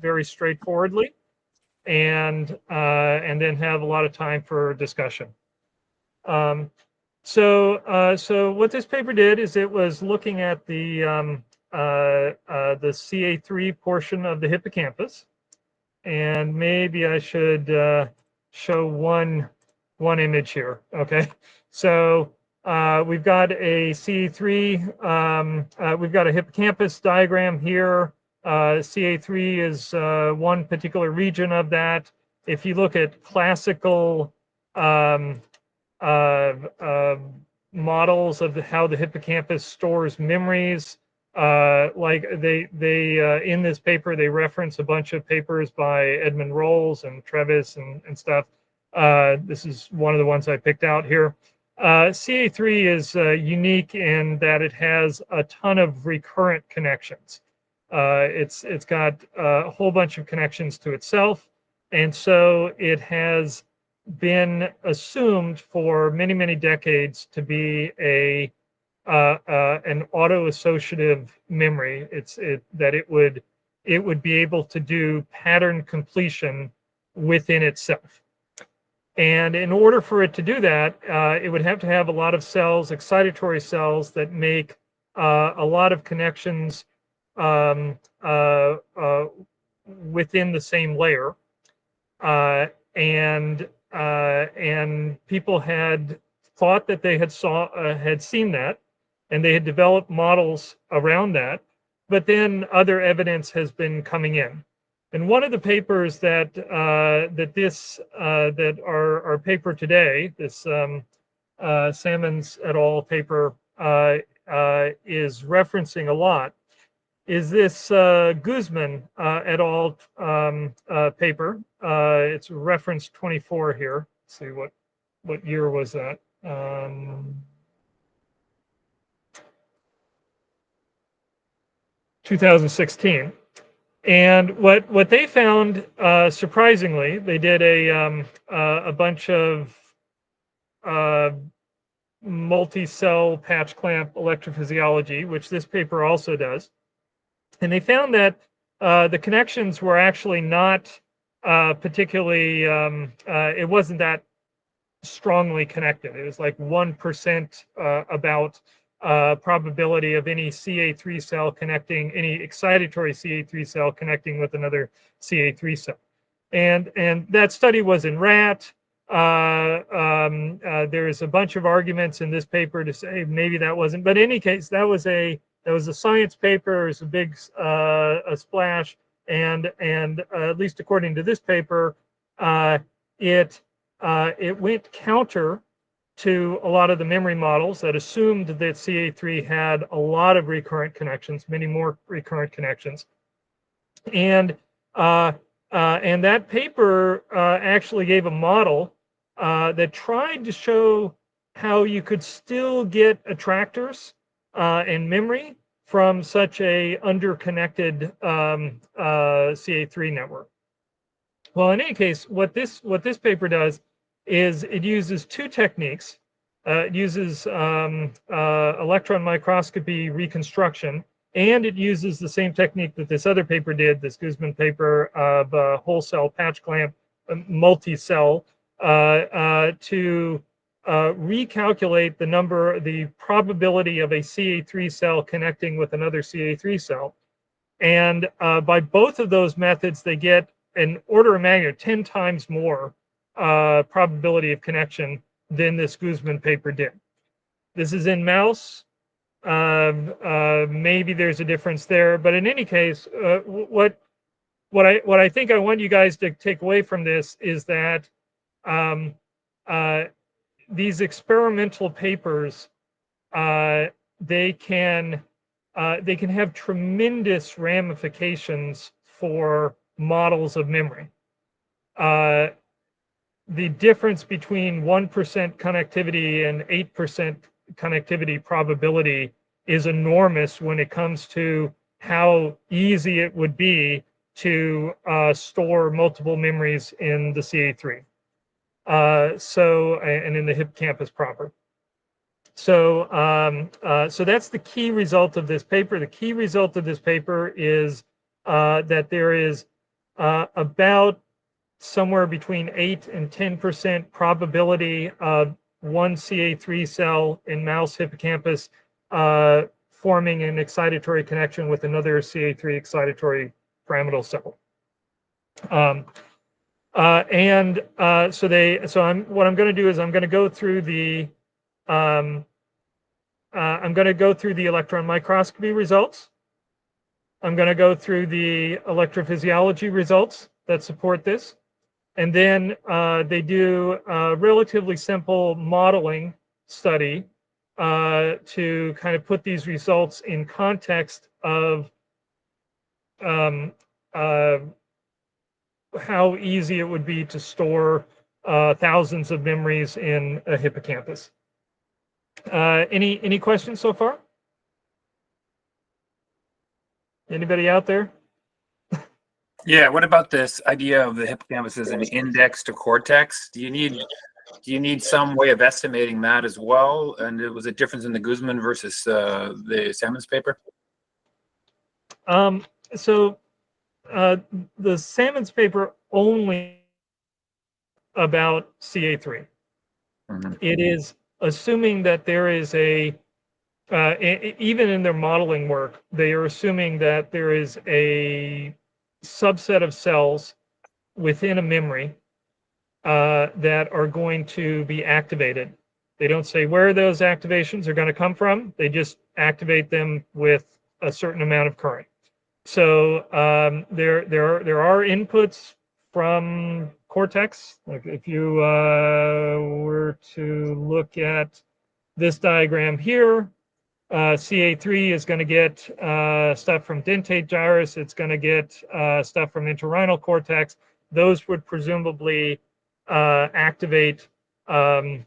very straightforwardly, and then have a lot of time for discussion. So what this paper did is it was looking at the CA3 portion of the hippocampus, and maybe I should show one image here. Okay, so we've got a CA3. We've got a hippocampus diagram here. CA3 is one particular region of that. If you look at classical models of how the hippocampus stores memories, like they in this paper they reference a bunch of papers by Edmund Rolls and Trevis and stuff. This is one of the ones I picked out here. CA3 is unique in that it has a ton of recurrent connections. It's got a whole bunch of connections to itself, and so it has been assumed for many decades to be an auto-associative memory. That it would be able to do pattern completion within itself. And in order for it to do that, it would have to have a lot of cells, excitatory cells, that make a lot of connections within the same layer. And people had thought that they had seen that, and they had developed models around that. But then other evidence has been coming in. And one of the papers that our paper today, this Sammons et al. Paper is referencing a lot, is this Guzman et al. Paper. It's reference 24 here. Let's see what year was that? 2016. And what they found, surprisingly, they did a bunch of multi-cell patch clamp electrophysiology, which this paper also does. And they found that the connections were actually not particularly, it wasn't that strongly connected. It was like 1% about probability of any CA3 cell connecting, any excitatory CA3 cell connecting with another CA3 cell. And that study was in rat. There's a bunch of arguments in this paper to say maybe that wasn't, but in any case, that was a science paper. It was a big a splash, and at least according to this paper, it went counter to a lot of the memory models that assumed that CA3 had a lot of recurrent connections, many more recurrent connections, and that paper actually gave a model that tried to show how you could still get attractors in memory from such a underconnected CA3 network. Well, in any case, what this paper does is it uses two techniques. It uses electron microscopy reconstruction, and it uses the same technique that this other paper did, this Guzman paper of whole cell patch clamp, multi-cell, to recalculate the probability of a CA3 cell connecting with another CA3 cell. And by both of those methods, they get an order of magnitude 10 times more probability of connection than this Guzman paper did. This is in mouse. Maybe there's a difference there, but in any case, what I think I want you guys to take away from this is that these experimental papers, they can have tremendous ramifications for models of memory. The difference between 1% connectivity and 8% connectivity probability is enormous when it comes to how easy it would be to store multiple memories in the CA3. And in the hippocampus proper. So that's the key result of this paper. The key result of this paper is that there is about somewhere between 8 and 10% probability of one CA3 cell in mouse hippocampus forming an excitatory connection with another CA3 excitatory pyramidal cell. What I'm going to do is I'm going to go through the electron microscopy results. I'm going to go through the electrophysiology results that support this. And then they do a relatively simple modeling study to kind of put these results in context of how easy it would be to store thousands of memories in a hippocampus. Any questions so far? Anybody out there? Yeah, what about this idea of the hippocampus as an index to cortex? Do you need some way of estimating that as well? And it was a difference in the Guzman versus the Sammons paper? The Sammons paper only about CA3. Mm-hmm. It is assuming that there is even in their modeling work, they are assuming that there is a subset of cells within a memory that are going to be activated. They don't say where those activations are going to come from. They just activate them with a certain amount of current. So there are inputs from cortex. Like if you were to look at this diagram here, CA3 is going to get stuff from dentate gyrus. It's going to get stuff from entorhinal cortex. Those would presumably activate a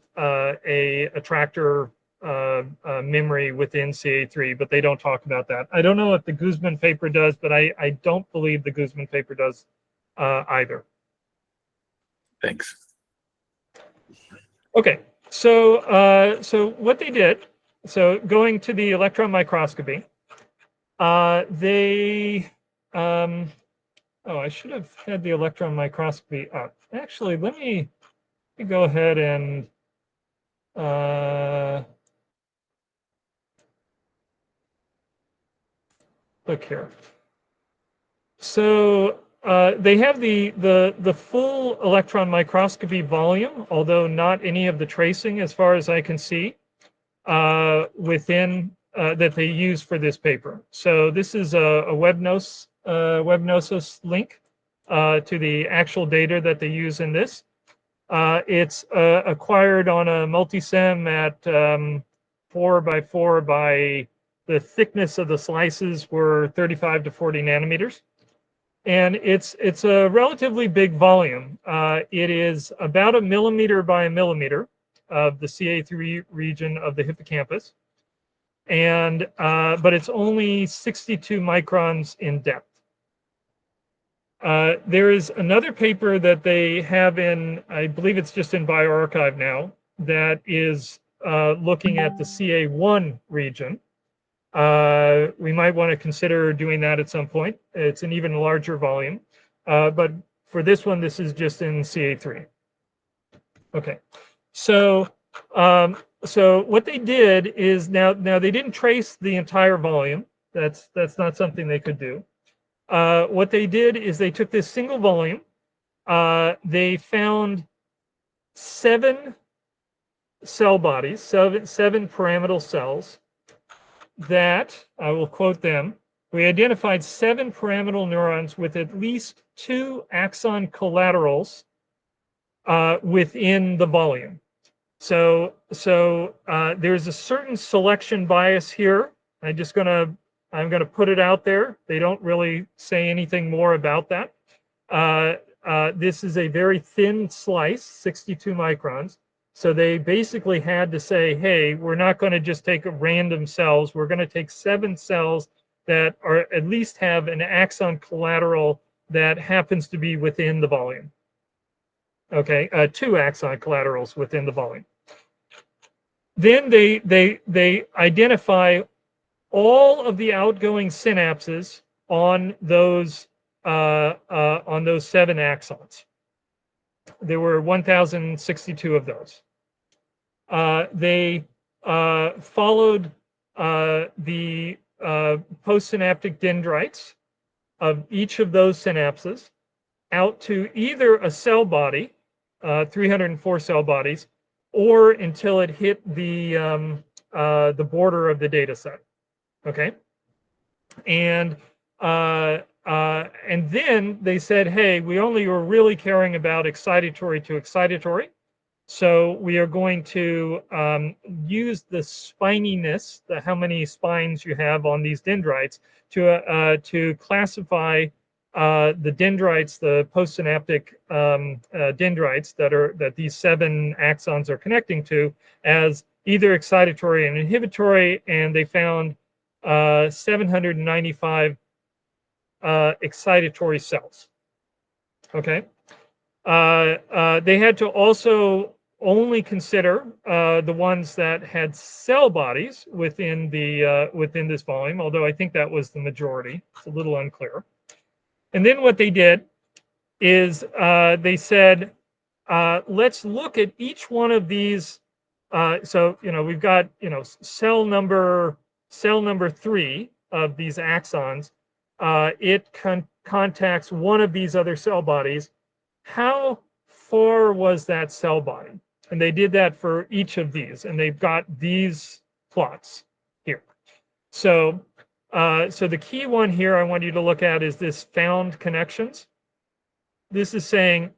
attractor memory within CA3, but they don't talk about that. I don't know if the Guzman paper does, but I don't believe the Guzman paper does either. Thanks. Okay, so what they did, so going to the electron microscopy, I should have had the electron microscopy up. Actually, let me go ahead and look here. So they have the full electron microscopy volume, although not any of the tracing, as far as I can see, within that they use for this paper. So this is a WebNosis link to the actual data that they use in this. It's acquired on a multi-sem at 4x4 by the thickness of the slices were 35 to 40 nanometers. And it's a relatively big volume. It is about 1 millimeter by 1 millimeter of the CA3 region of the hippocampus. And but it's only 62 microns in depth. There is another paper that they have in, I believe it's just in bioRxiv now, that is looking at the CA1 region. We might want to consider doing that at some point. It's an even larger volume. But for this one, this is just in CA3. Okay, so what they did is now they didn't trace the entire volume. That's not something they could do. What they did is they took this single volume. They found 7 cell bodies, seven pyramidal cells that, I will quote them, we identified 7 pyramidal neurons with at least 2 axon collaterals within the volume. So there's a certain selection bias here. I'm gonna put it out there. They don't really say anything more about that. This is a very thin slice, 62 microns. So they basically had to say, hey, we're not going to just take random cells. We're going to take 7 cells that are at least have an axon collateral that happens to be within the volume. Okay, 2 axon collaterals within the volume. Then they identify all of the outgoing synapses on those on those 7 axons. There were 1,062 of those. They followed the postsynaptic dendrites of each of those synapses out to either a cell body, 304 cell bodies, or until it hit the border of the data set. Okay, and then they said, hey, we only were really caring about excitatory to excitatory, so we are going to use the spininess, how many spines you have on these dendrites, to classify the dendrites, the postsynaptic dendrites that these 7 axons are connecting to, as either excitatory and inhibitory, and they found 795 excitatory cells. Okay. They had to also only consider the ones that had cell bodies within this volume, although I think that was the majority. It's a little unclear. And then what they did is they said, let's look at each one of these. So we've got cell number 3 of these axons. It contacts one of these other cell bodies. How far was that cell body? And they did that for each of these, and they've got these plots here. So, so the key one here I want you to look at is this found connections. This is saying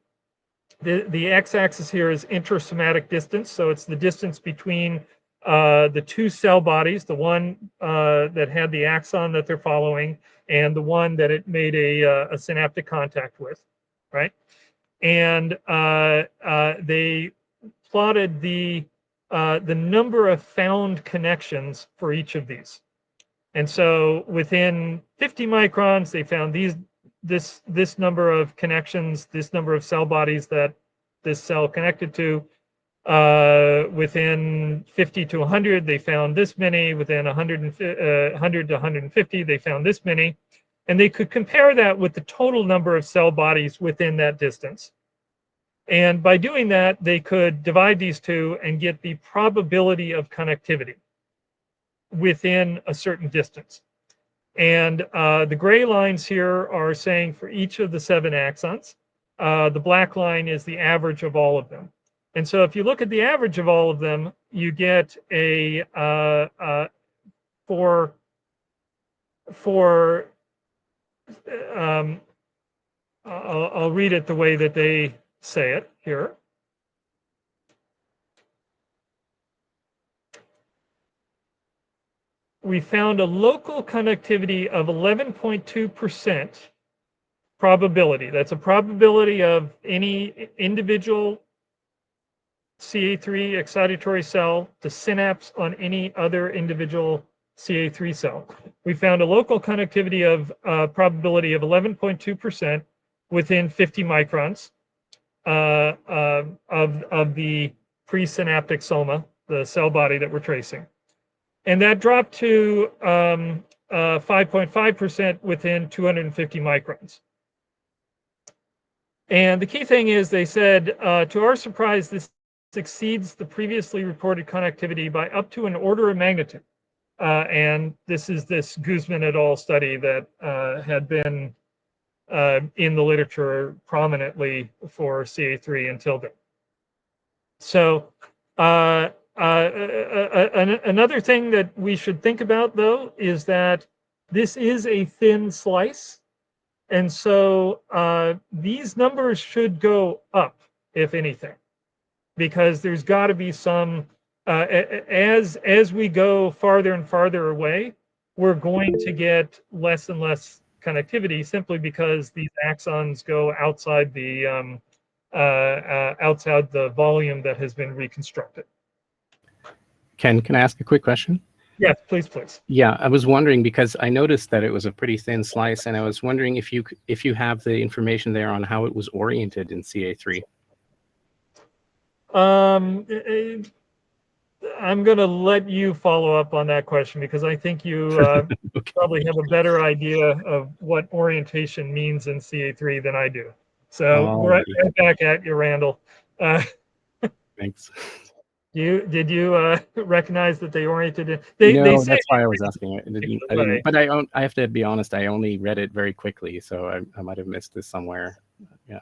the x-axis here is intrasomatic distance, so it's the distance between the 2 cell bodies, the one that had the axon that they're following, and the one that it made a synaptic contact with, right? And they plotted the number of found connections for each of these. And so within 50 microns, they found this number of connections, this number of cell bodies that this cell connected to. Within 50 to 100, they found this many. Within 100 to 150, they found this many. And they could compare that with the total number of cell bodies within that distance. And by doing that, they could divide these two and get the probability of connectivity within a certain distance. And the gray lines here are saying for each of the 7 axons. The black line is the average of all of them. And so if you look at the average of all of them, you get a I'll read it the way that they say it here. We found a local connectivity of 11.2% probability. That's a probability of any individual CA3 excitatory cell to synapse on any other individual CA3 cell. We found a local connectivity of probability of 11.2% within 50 microns of the presynaptic soma, the cell body that we're tracing. And that dropped to 5.5% within 250 microns. And the key thing is they said, to our surprise, this exceeds the previously reported connectivity by up to an order of magnitude. And this is this Guzman et al. Study that had been in the literature prominently for CA3 until then. So another thing that we should think about, though, is that this is a thin slice. And so these numbers should go up, if anything, because there's got to be some, as we go farther and farther away, we're going to get less and less connectivity simply because these axons go outside the volume that has been reconstructed. Ken, can I ask a quick question? Yes, please, please. Yeah, I was wondering because I noticed that it was a pretty thin slice, and I was wondering if you have the information there on how it was oriented in CA3. I'm going to let you follow up on that question because I think you Okay. probably have a better idea of what orientation means in CA3 than I do. So right back at you, Randall. Thanks. Did you recognize that they oriented it? No, They say that's why I was asking. I didn't. But I have to be honest. I only read it very quickly, so I might have missed this somewhere. Yeah.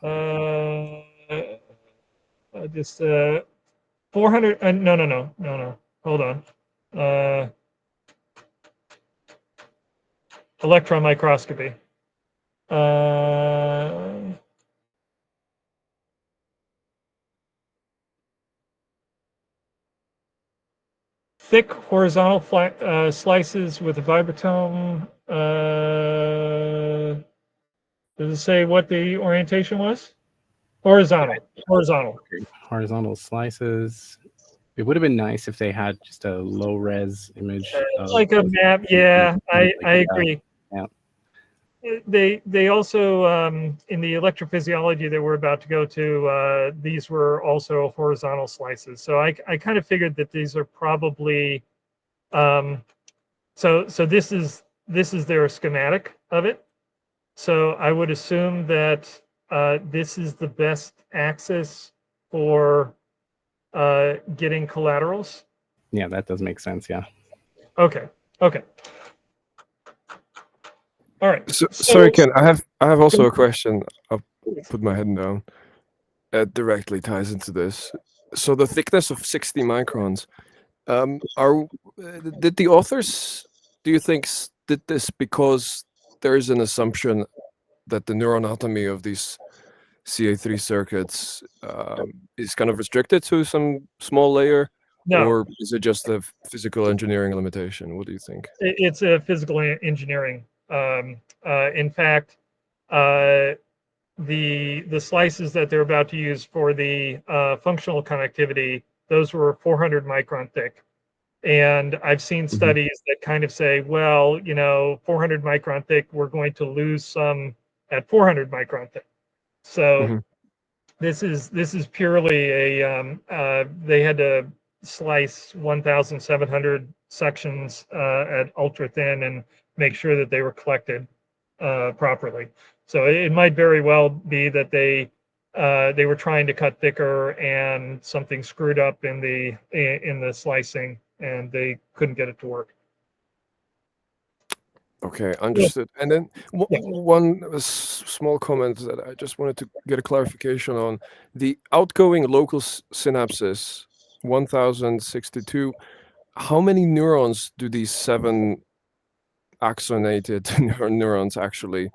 Just 400. No. Hold on. Electron microscopy. Thick horizontal slices with a vibratome. Does it say what the orientation was? Horizontal. Horizontal. Okay. Horizontal slices. It would have been nice if they had just a low res image. Like a map. Yeah, I agree. Yeah. They also in the electrophysiology that we're about to go to, these were also horizontal slices. So I kind of figured that these are probably so this is their schematic of it. So I would assume that this is the best axis for getting collaterals. Yeah, that does make sense. Yeah. Okay. All right. So, sorry, Ken. I have also a question. I'll put my head down. It directly ties into this. So the thickness of 60 microns. Did the authors, do you think, did this because there is an assumption that the neuroanatomy of these CA3 circuits is kind of restricted to some small layer? No. Or is it just a physical engineering limitation? What do you think? It's a physical engineering. In fact, the slices that they're about to use for the functional connectivity, those were 400 micron thick. And I've seen studies that kind of say, well, 400 micron thick, we're going to lose some at 400 micron thick. So this is purely a they had to slice 1,700 sections at ultra thin and make sure that they were collected properly. So it might very well be that they were trying to cut thicker and something screwed up in the slicing and they couldn't get it to work. Okay, understood. And then one small comment that I just wanted to get a clarification on. The outgoing local synapses, 1062, how many neurons do these 7 axonated neurons actually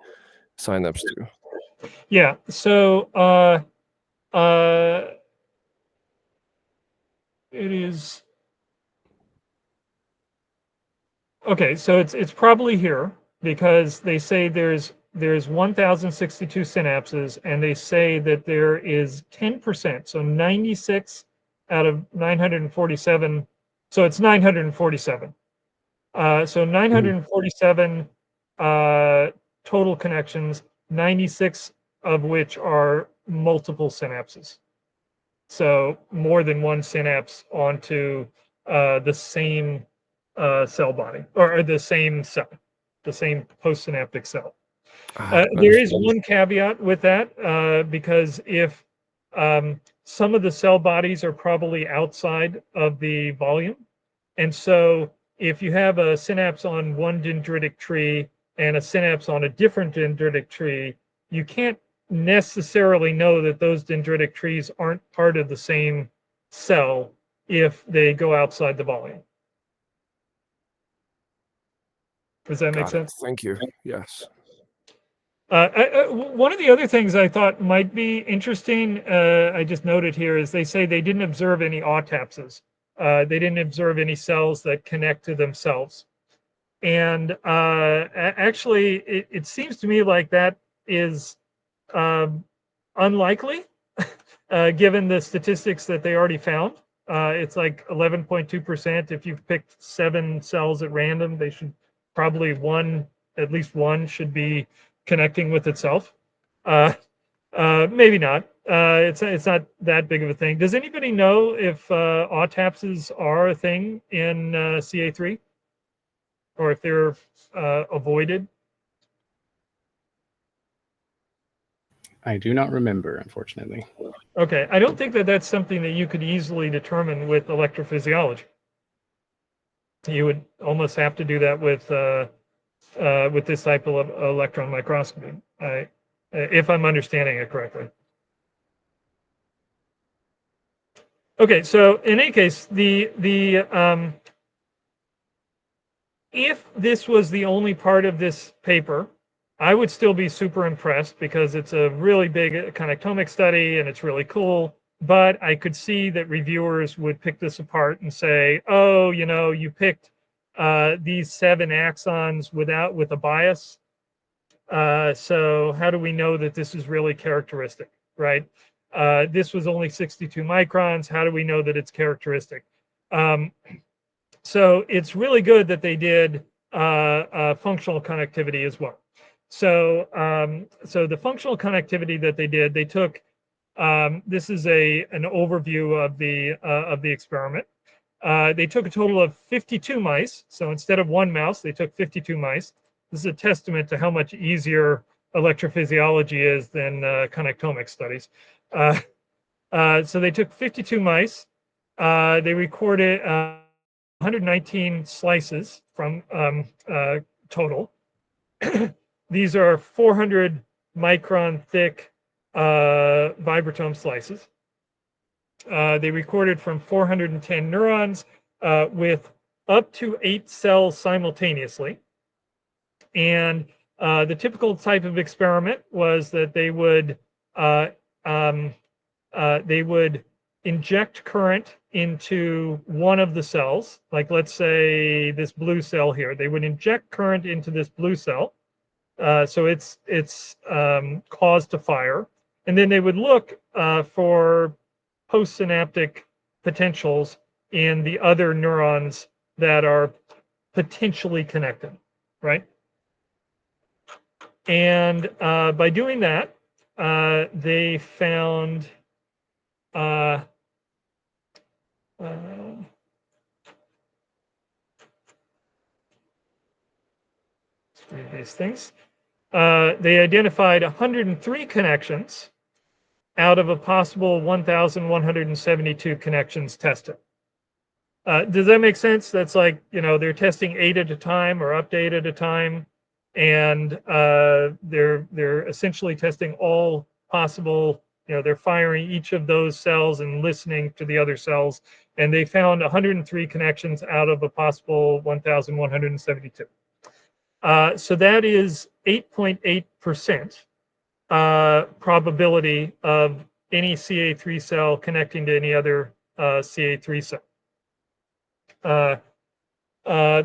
synapse to? Yeah, so it is okay, so it's probably here because they say there's 1062 synapses and they say that there is 10%, so 96 out of 947, so it's 947. So 947 total connections, 96 of which are multiple synapses. So more than one synapse onto the same cell body or the same cell, the same postsynaptic cell. There is one caveat with that because if some of the cell bodies are probably outside of the volume, and so if you have a synapse on one dendritic tree and a synapse on a different dendritic tree, you can't necessarily know that those dendritic trees aren't part of the same cell if they go outside the volume. Does that make sense? Thank you. Yes. One of the other things I thought might be interesting, I just noted here, is they say they didn't observe any autopsies. They didn't observe any cells that connect to themselves. And actually, it seems to me like that is unlikely, given the statistics that they already found. It's like 11.2%. If you've picked 7 cells at random, they should probably at least one should be connecting with itself. Maybe not. It's not that big of a thing. Does anybody know if autopsies are a thing in CA3, or if they're avoided? I do not remember, unfortunately. Okay, I don't think that that's something that you could easily determine with electrophysiology. You would almost have to do that with this type of electron microscopy, if I'm understanding it correctly. Okay, so in any case, if this was the only part of this paper, I would still be super impressed because it's a really big connectomic study and it's really cool. But I could see that reviewers would pick this apart and say, oh, you know, you picked these 7 axons with a bias. So how do we know that this is really characteristic, right? This was only 62 microns. How do we know that it's characteristic? So it's really good that they did functional connectivity as well. So, so the functional connectivity that they did, they took, this is an overview of the experiment. They took a total of 52 mice. So instead of 1 mouse, they took 52 mice. This is a testament to how much easier electrophysiology is than connectomic studies. So they took 52 mice. They recorded 119 slices from total. These are 400 micron thick vibrotome slices. They recorded from 410 neurons with up to 8 cells simultaneously. And the typical type of experiment was that they would inject current into one of the cells, like let's say this blue cell here. They would inject current into this blue cell, so it's caused to fire, and then they would look for postsynaptic potentials in the other neurons that are potentially connected, right? And by doing that, they found these things. They identified 103 connections out of a possible 1,172 connections tested. Does that make sense? That's like, you know, they're testing 8 at a time or up to 8 at a time, and they're essentially testing all possible. You know, they're firing each of those cells and listening to the other cells, and they found 103 connections out of a possible 1,172. So that is 8.8% probability of any CA3 cell connecting to any other CA3 cell.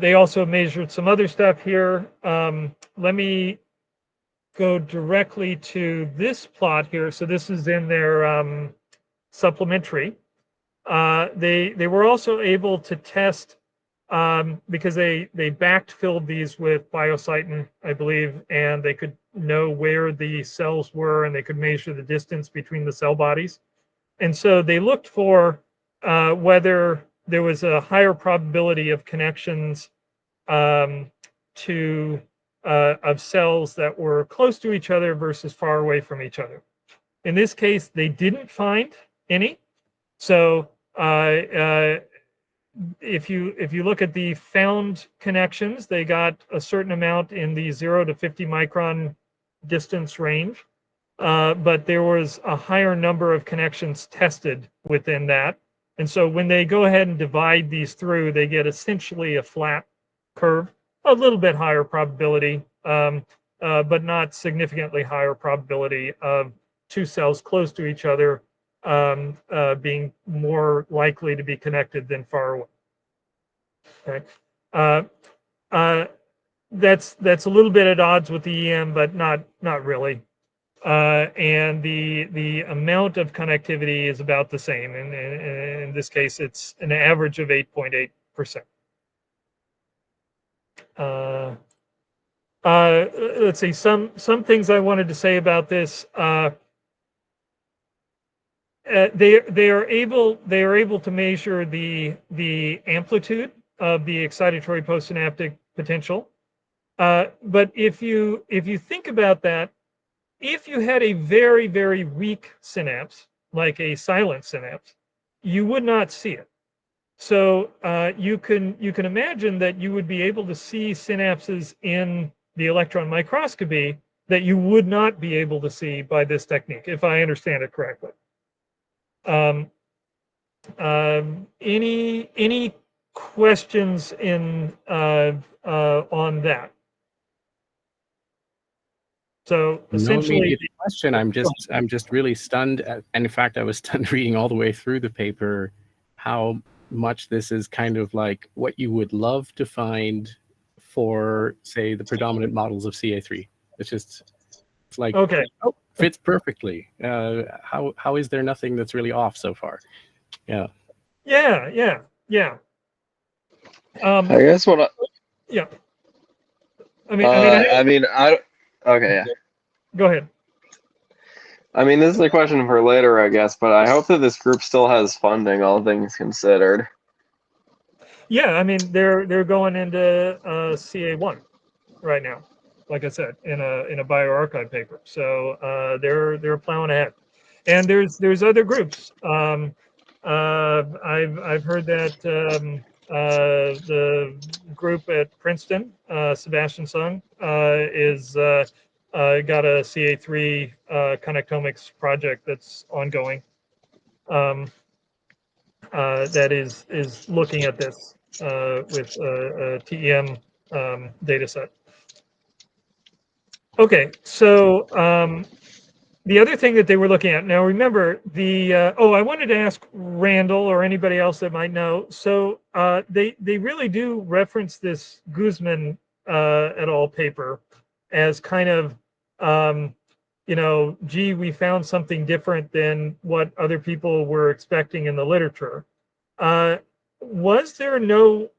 They also measured some other stuff here. Let me go directly to this plot here. So this is in their supplementary. They were also able to test, because they backfilled these with biocytin, I believe, and they could know where the cells were, and they could measure the distance between the cell bodies. And so they looked for whether there was a higher probability of connections of cells that were close to each other versus far away from each other. In this case, they didn't find any. So if you look at the found connections, they got a certain amount in the 0 to 50 micron distance range, but there was a higher number of connections tested within that. And so when they go ahead and divide these through, they get essentially a flat curve, a little bit higher probability, but not significantly higher probability of 2 cells close to each other being more likely to be connected than far away. Okay. That's a little bit at odds with the EM, but not really. And the amount of connectivity is about the same. And in this case, it's an average of 8.8%. Let's see, some things I wanted to say about this. they are able to measure the amplitude of the excitatory postsynaptic potential. But if you think about that, if you had a very, very weak synapse, like a silent synapse, you would not see it. So you can imagine that you would be able to see synapses in the electron microscopy that you would not be able to see by this technique, if I understand it correctly. Any questions on that? So No essentially, immediate question. I'm just really stunned and in fact I was stunned reading all the way through the paper how much this is kind of like what you would love to find for, say, the predominant models of CA3. It's like, okay. fits perfectly. How is there nothing that's really off so far? Yeah. Yeah. I guess what Yeah. okay, yeah. Go ahead. I mean, this is a question for later, I guess, but I hope that this group still has funding, all things considered. Yeah, I mean they're going into CA1 right now, like I said, in a bioarchive paper. So they're plowing ahead, and there's other groups. I've heard that the group at Princeton, Sebastian Sung, is got a CA3 connectomics project that's ongoing. That is looking at this with a TEM data set. Okay, so the other thing that they were looking at, now remember I wanted to ask Randall or anybody else that might know. So they really do reference this Guzman et al. Paper as kind of, gee, we found something different than what other people were expecting in the literature. Was there no,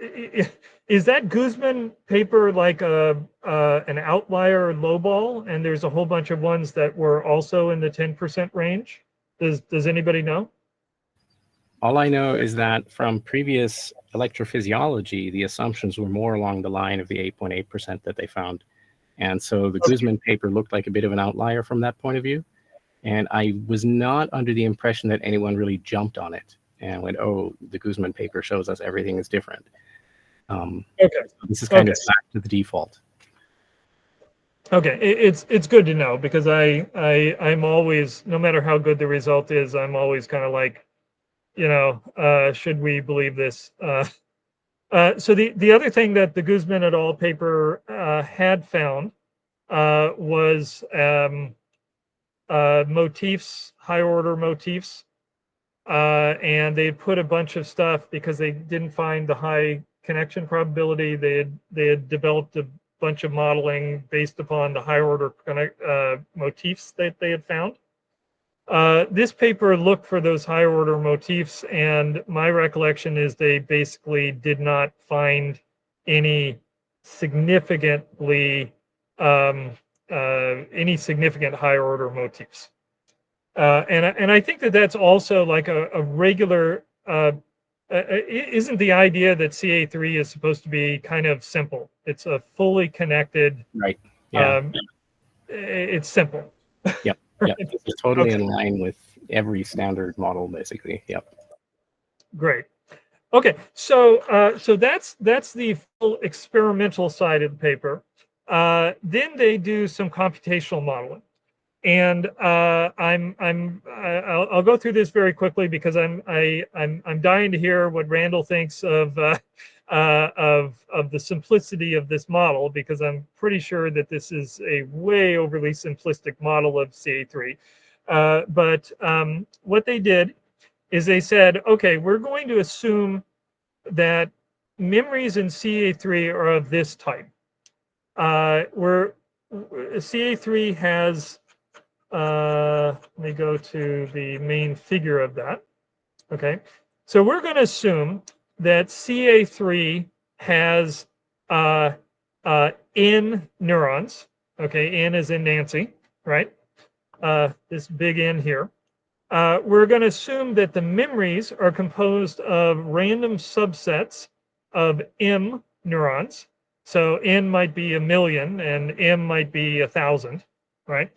is that Guzman paper like an outlier lowball, and there's a whole bunch of ones that were also in the 10% range? Does anybody know? All I know is that from previous electrophysiology, the assumptions were more along the line of the 8.8% that they found. And so the Guzman paper looked like a bit of an outlier from that point of view. And I was not under the impression that anyone really jumped on it and went, oh, the Guzman paper shows us everything is different. Okay. This is kind of back to the default. Okay, it's good to know, because I'm always, no matter how good the result is, I'm always kind of like, should we believe this? So the other thing that the Guzman et al. Paper had found was motifs, high order motifs, and they put a bunch of stuff because they didn't find the high connection probability. They had developed a bunch of modeling based upon the high order motifs that they had found. This paper looked for those high order motifs, and my recollection is they basically did not find any significantly any significant high order motifs. And I think that that's also like a regular. Isn't the idea that CA3 is supposed to be kind of simple? It's a fully connected. Right. Yeah. It's simple. Yep. Yep. It's totally in line with every standard model, basically. Yep. Great. Okay. So so that's the full experimental side of the paper. Then they do some computational modeling. And I'll go through this very quickly because I'm dying to hear what Randall thinks of the simplicity of this model, because I'm pretty sure that this is a way overly simplistic model of CA3. But what they did is they said, okay, we're going to assume that memories in CA3 are of this type. Where CA3 has let me go to the main figure of that. Okay, so we're going to assume that CA3 has N neurons. Okay, N is in Nancy, right? This big N here. we're going to assume that the memories are composed of random subsets of M neurons. So N might be 1,000,000 and M might be 1,000, right?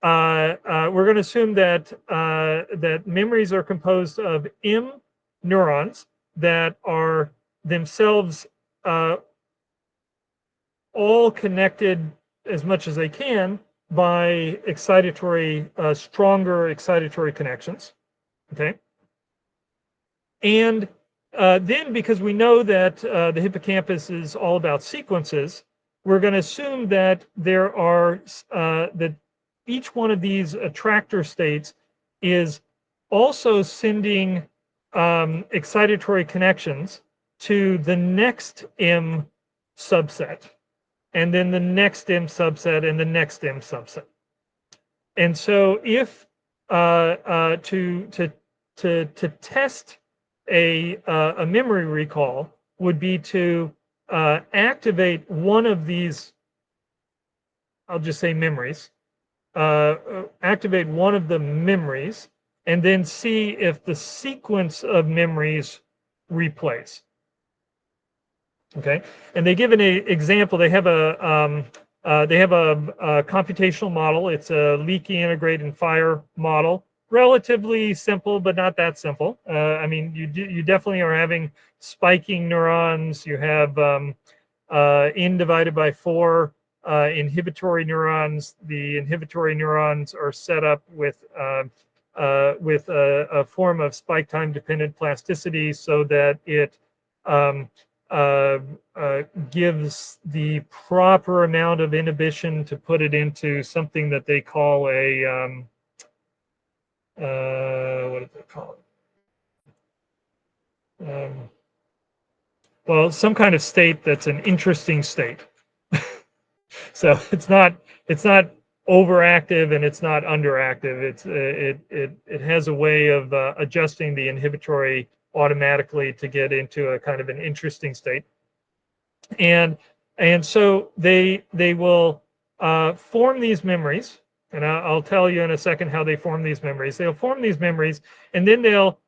We're going to assume that that memories are composed of M neurons that are themselves all connected as much as they can by stronger excitatory connections, okay? And then, because we know that the hippocampus is all about sequences, we're going to assume that there are, that each one of these attractor states is also sending excitatory connections to the next M subset, and then the next M subset, and the next M subset. And so, if to test a memory recall would be to activate one of these, I'll just say memories, activate one of the memories, and then see if the sequence of memories replays. Okay, and they give an example. They have a computational model. It's a leaky, integrate, and fire model. Relatively simple, but not that simple. I mean, you definitely are having spiking neurons. You have N divided by 4 inhibitory neurons. The inhibitory neurons are set up with a form of spike time dependent plasticity, so that it gives the proper amount of inhibition to put it into something that they call a what do they call it? Well, some kind of state that's an interesting state. So it's not overactive and it's not underactive. It has a way of adjusting the inhibitory automatically to get into a kind of an interesting state. And so they will form these memories, and I'll tell you in a second how they form these memories. They'll form these memories, and then they'll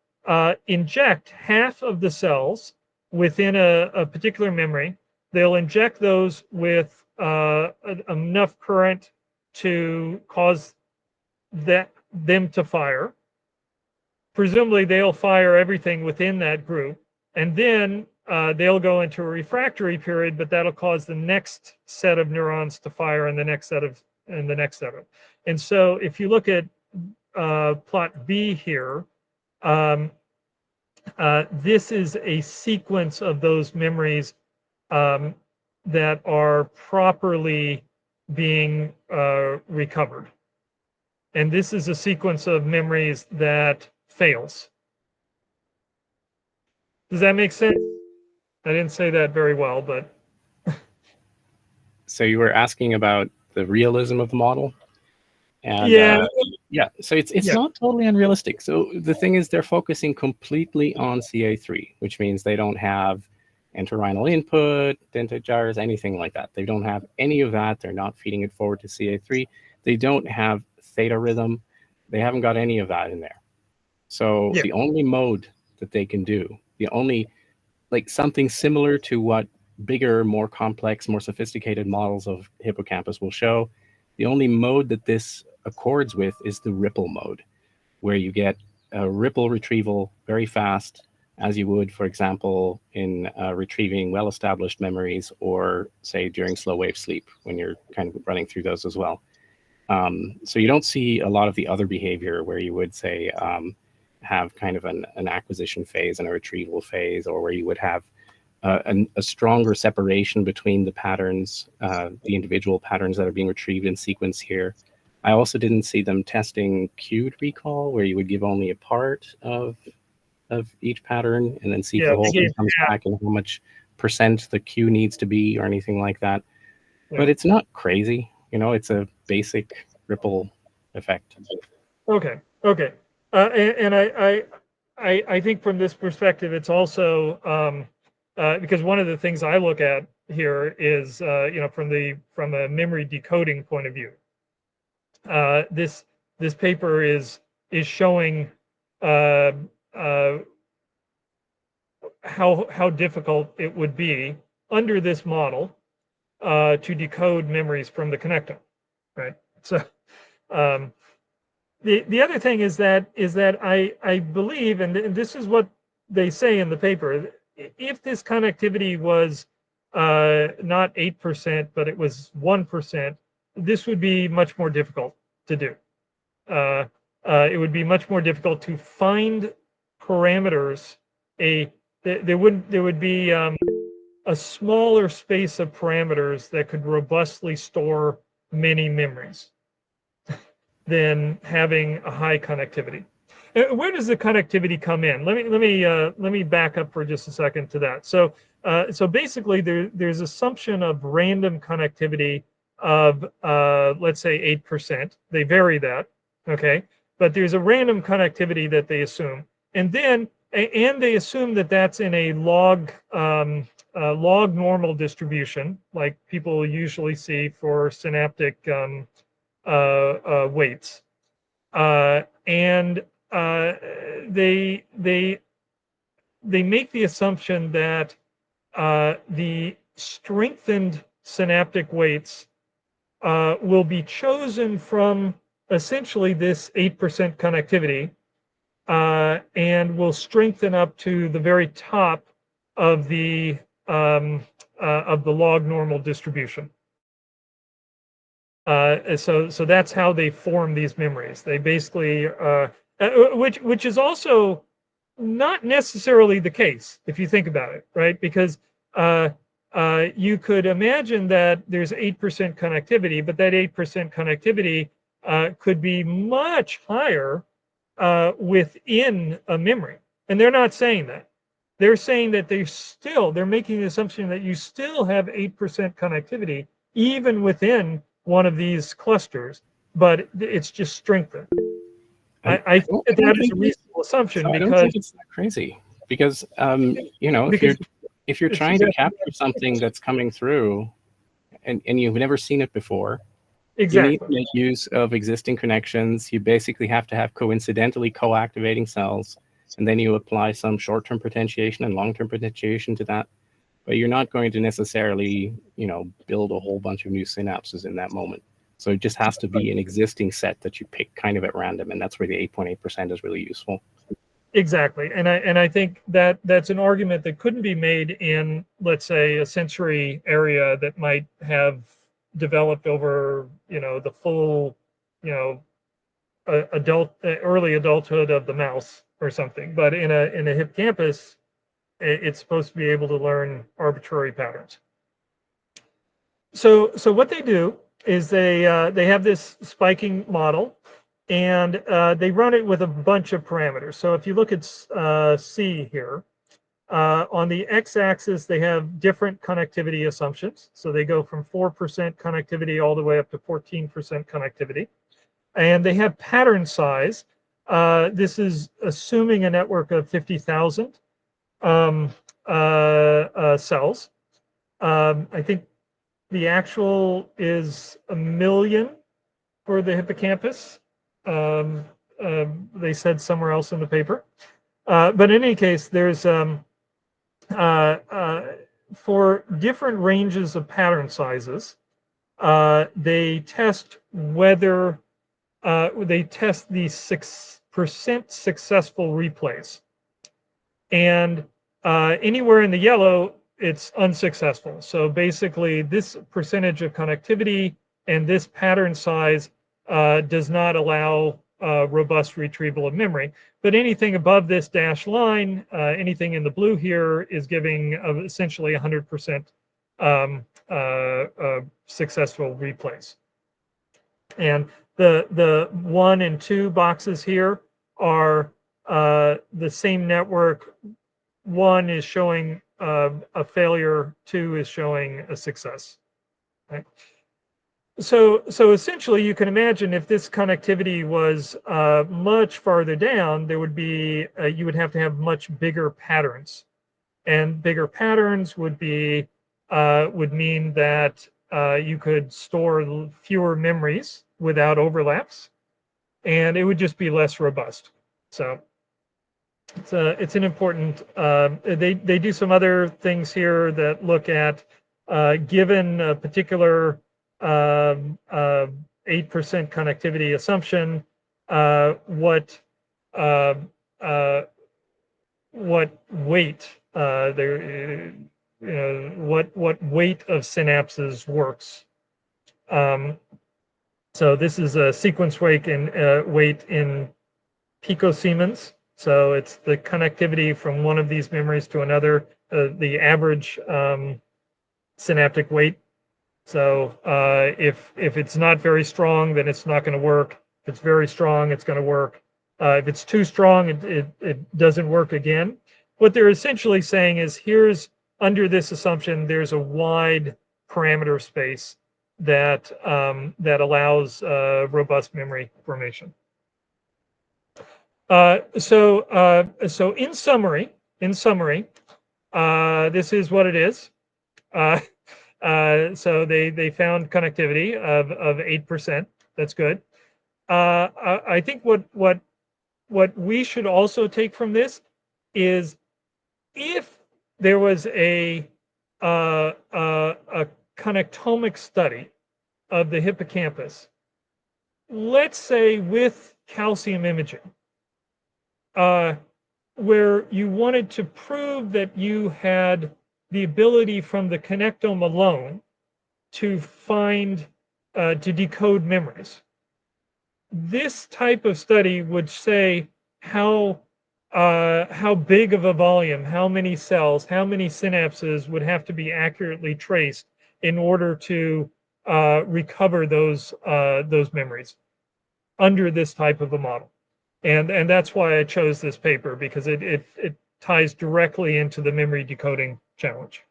inject half of the cells within a particular memory. They'll inject those with enough current to cause them to fire. Presumably, they'll fire everything within that group, and then they'll go into a refractory period, but that'll cause the next set of neurons to fire, and the next set of, and the next set of. And so, if you look at plot B here, this is a sequence of those memories that are properly being recovered. And this is a sequence of memories that fails. Does that make sense? I didn't say that very well, but. So you were asking about the realism of the model? And yeah. So it's not totally unrealistic. So the thing is, they're focusing completely on CA3, which means they don't have entorhinal input, dentate gyres, anything like that. They don't have any of that. They're not feeding it forward to CA3. They don't have theta rhythm. They haven't got any of that in there. So the only mode that they can do, the only, like something similar to what bigger, more complex, more sophisticated models of hippocampus will show, the only mode that this accords with is the ripple mode, where you get a ripple retrieval very fast, as you would, for example, in retrieving well-established memories, or say during slow wave sleep, when you're kind of running through those as well. So you don't see a lot of the other behavior where you would say have kind of an acquisition phase and a retrieval phase, or where you would have a stronger separation between the patterns, the individual patterns that are being retrieved in sequence here. I also didn't see them testing cued recall, where you would give only a part of each pattern and then see if the whole thing comes back and how much percent the cue needs to be or anything like that. Yeah. But it's not crazy, you know, it's a basic ripple effect. Okay. And I think from this perspective, it's also because one of the things I look at here is you know, from a memory decoding point of view. This paper is is showing how difficult it would be under this model to decode memories from the connectome, right? So the other thing is that I believe, and this is what they say in the paper, if this connectivity was not 8%, but it was 1%, this would be much more difficult to do. It would be much more difficult to find parameters. There would be a smaller space of parameters that could robustly store many memories than having a high connectivity. Where does the connectivity come in? Let me back up for just a second to that. So basically there's assumption of random connectivity of let's say 8%. They vary that, okay? But there's a random connectivity that they assume, and they assume that that's in a log normal distribution, like people usually see for synaptic weights, and they make the assumption that the strengthened synaptic weights will be chosen from essentially this 8% connectivity, and will strengthen up to the very top of the log normal distribution. So that's how they form these memories. They basically, which is also not necessarily the case if you think about it, right? Because you could imagine that there's 8% connectivity, but that 8% connectivity could be much higher within a memory, and they're not saying that. They're saying that they're making the assumption that you still have 8% connectivity even within one of these clusters, but it's just strengthened. I think that is a reasonable assumption, I don't think it's that crazy, because if you're trying to capture something that's coming through and you've never seen it before, exactly. You need to make use of existing connections. You basically have to have coincidentally co-activating cells, and then you apply some short-term potentiation and long-term potentiation to that. But you're not going to necessarily, build a whole bunch of new synapses in that moment. So it just has to be an existing set that you pick kind of at random, and that's where the 8.8% is really useful. Exactly, and I think that that's an argument that couldn't be made in, let's say, a sensory area that might have developed over the full early adulthood of the mouse or something. But in a hippocampus, it's supposed to be able to learn arbitrary patterns. So what they do is they have this spiking model, and they run it with a bunch of parameters. So if you look at C here, on the x-axis, they have different connectivity assumptions. So they go from 4% connectivity all the way up to 14% connectivity. And they have pattern size. This is assuming a network of 50,000 cells. I think the actual is 1 million for the hippocampus. They said somewhere else in the paper. But in any case, there's for different ranges of pattern sizes, they test whether they test the 6% successful replays, and anywhere in the yellow, it's unsuccessful. So basically, this percentage of connectivity and this pattern size does not allow robust retrieval of memory. But anything above this dashed line, anything in the blue here, is giving essentially 100% successful replays. And the 1 and 2 boxes here are the same network. 1 is showing a failure, 2 is showing a success. Right? So essentially, you can imagine if this connectivity was much farther down, there would be you would have to have much bigger patterns, and bigger patterns would be would mean that you could store fewer memories without overlaps, and it would just be less robust. So it's an important. They do some other things here that look at given a particular 8% connectivity assumption, what weight what weight of synapses works. So this is a sequence weight in picosiemens. So it's the connectivity from one of these memories to another, the average synaptic weight. So if it's not very strong, then it's not going to work. If it's very strong, it's going to work. If it's too strong, it doesn't work again. What they're essentially saying is, here's, under this assumption, there's a wide parameter space that that allows robust memory formation. So in summary, this is what it is. So they found connectivity of 8%. That's good. I think what we should also take from this is, if there was a connectomic study of the hippocampus, let's say with calcium imaging, where you wanted to prove that you had the ability from the connectome alone to find, to decode memories. This type of study would say how big of a volume, how many cells, how many synapses would have to be accurately traced in order to recover those memories under this type of a model. And that's why I chose this paper, because it ties directly into the memory decoding challenge.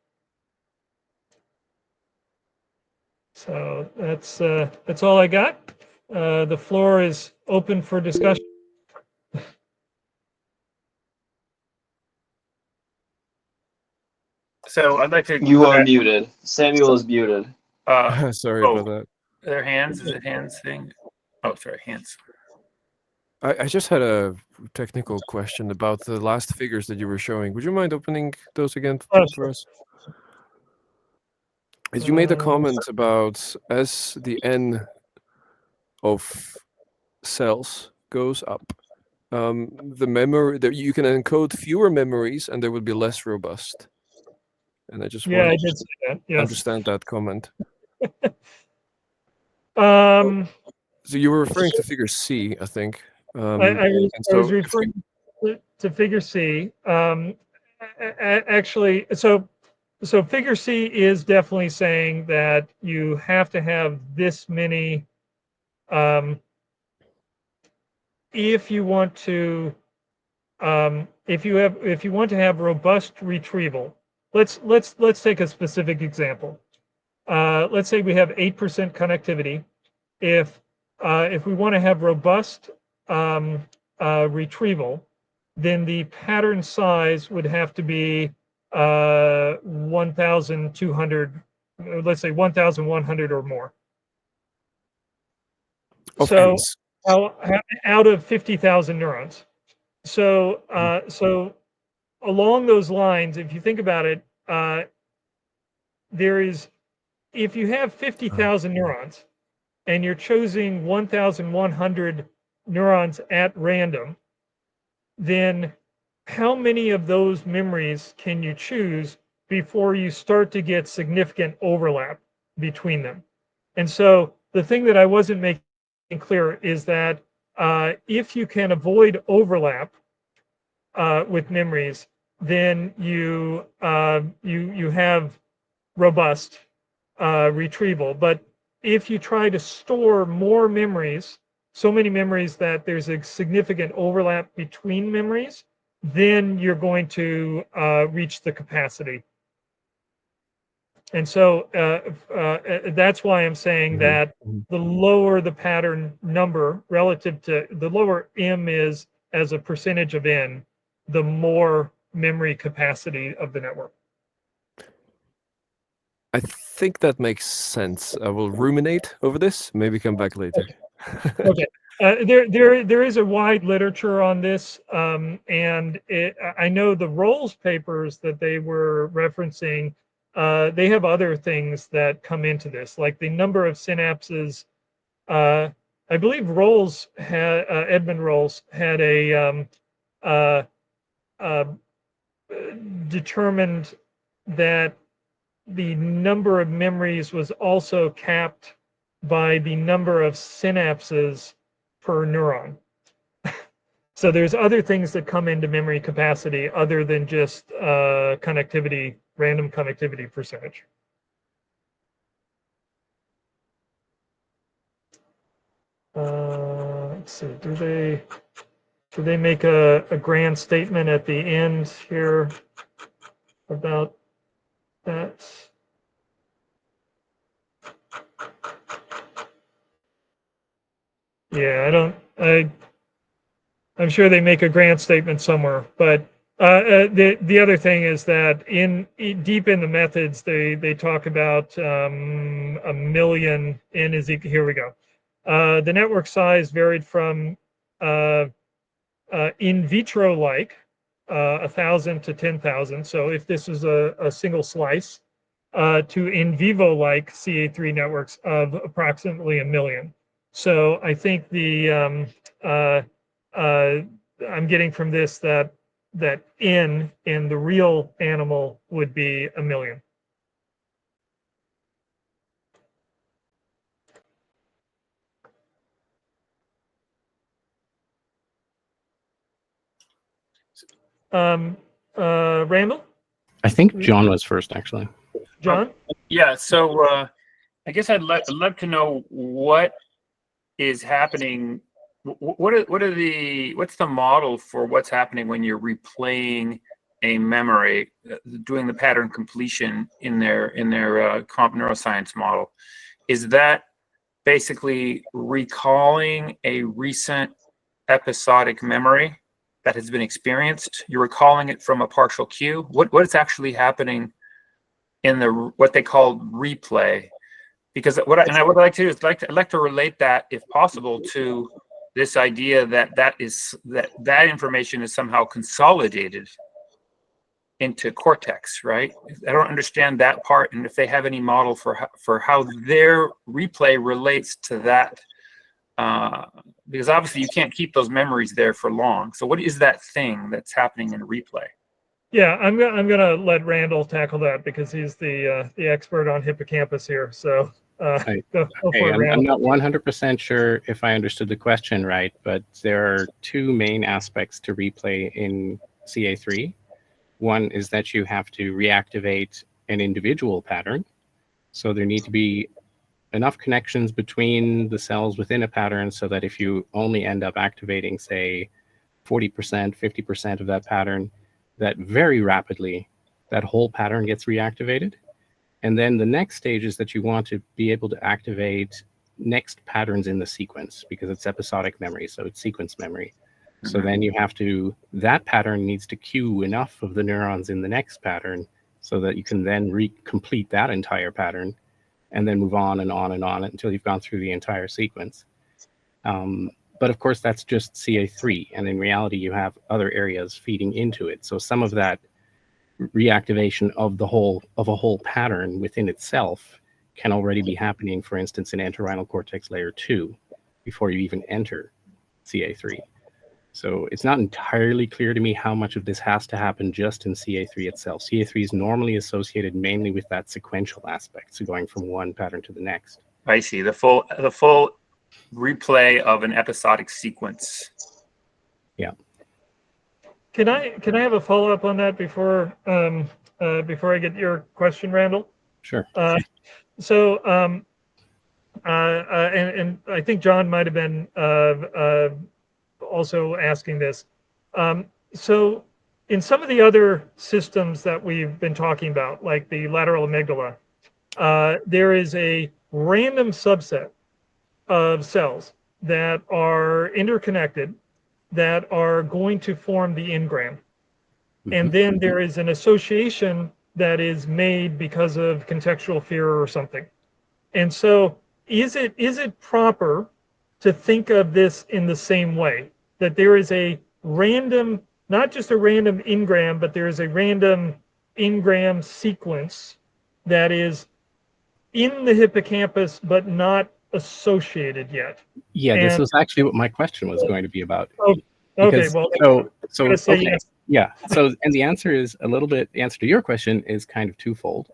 So that's all I got. The floor is open for discussion. So I'd like to. You are muted. Samuel is muted. Sorry Oh. about that. Their hands? Is it hands thing? Oh, sorry, hands. I just had a technical question about the last figures that you were showing. Would you mind opening those again for us? As you made a comment about as the n of cells goes up, the memory that you can encode fewer memories and they will be less robust. And I just Yeah, I want did see that. to Yes. understand that comment. So you were referring to figure C, I think. I was referring to figure C. Actually, so figure C is definitely saying that you have to have this many, if you want to have robust retrieval. Let's take a specific example. Let's say we have 8% connectivity. If we want to have robust retrieval, then the pattern size would have to be 1,200, let's say 1,100 or more. So out of 50,000 neurons. So along those lines, if you think about it, if you have 50,000 neurons and you're choosing 1,100 neurons at random, then how many of those memories can you choose before you start to get significant overlap between them? And so the thing that I wasn't making clear is that if you can avoid overlap with memories, then you have robust retrieval. But if you try to store more memories, so many memories that there's a significant overlap between memories, then you're going to reach the capacity. And so that's why I'm saying that the lower the pattern number relative to, the lower M is as a percentage of N, the more memory capacity of the network. I think that makes sense. I will ruminate over this, maybe come back later. Okay. There is a wide literature on this, and I know the Rolls papers that they were referencing, they have other things that come into this, like the number of synapses. I believe Rolls had Edmund Rolls had a determined that the number of memories was also capped by the number of synapses per neuron. So there's other things that come into memory capacity other than just connectivity, random connectivity percentage. Let's see, do they make a grand statement at the end here about that? Yeah, I'm sure they make a grand statement somewhere, but the other thing is that deep in the methods, they talk about a million in here we go. The network size varied from in vitro like 1,000 to 10,000. So if this is a single slice, to in vivo like CA3 networks of approximately 1 million. So I think I'm getting from this that in the real animal would be 1 million. Randall? I think John was first, actually. John? Yeah, so I guess I'd love to know what is happening. What's the model for what's happening when you're replaying a memory, doing the pattern completion in their comp neuroscience model? Is that basically recalling a recent episodic memory that has been experienced? You're recalling it from a partial cue. What is actually happening in what they call replay? Because I would like to do is I'd like to relate that, if possible, to this idea that information is somehow consolidated into cortex, right? I don't understand that part, and if they have any model for how their replay relates to that, because obviously you can't keep those memories there for long. So what is that thing that's happening in a replay? Yeah, I'm gonna let Randall tackle that because he's the expert on hippocampus here. So go for it, Randall. I'm not 100% sure if I understood the question right, but there are two main aspects to replay in CA3. One is that you have to reactivate an individual pattern. So there need to be enough connections between the cells within a pattern so that if you only end up activating, say, 40%, 50% of that pattern, that very rapidly that whole pattern gets reactivated. And then the next stage is that you want to be able to activate next patterns in the sequence because it's episodic memory, so it's sequence memory. So then you have to, that pattern needs to cue enough of the neurons in the next pattern so that you can then complete that entire pattern and then move on and on and on until you've gone through the entire sequence. But of course, that's just CA3. And in reality, you have other areas feeding into it. So some of that reactivation of a whole pattern within itself can already be happening, for instance, in entorhinal cortex layer 2 before you even enter CA3. So it's not entirely clear to me how much of this has to happen just in CA3 itself. CA3 is normally associated mainly with that sequential aspect, so going from one pattern to the next. I see, the full replay of an episodic sequence. Yeah. Can I have a follow up on that before I get your question, Randall? Sure. And I think John might have been also asking this. So in some of the other systems that we've been talking about, like the lateral amygdala, there is a random subset of cells that are interconnected that are going to form the engram. And then there is an association that is made because of contextual fear or something. And so is it proper to think of this in the same way, that there is a random, not just a random engram, but there is a random engram sequence that is in the hippocampus but not associated yet. Yeah, this And- was actually what my question was going to be about. Oh, okay, Because, well, so gonna say okay, yes. yeah. So, and the answer is a little bit. The answer to your question is kind of twofold.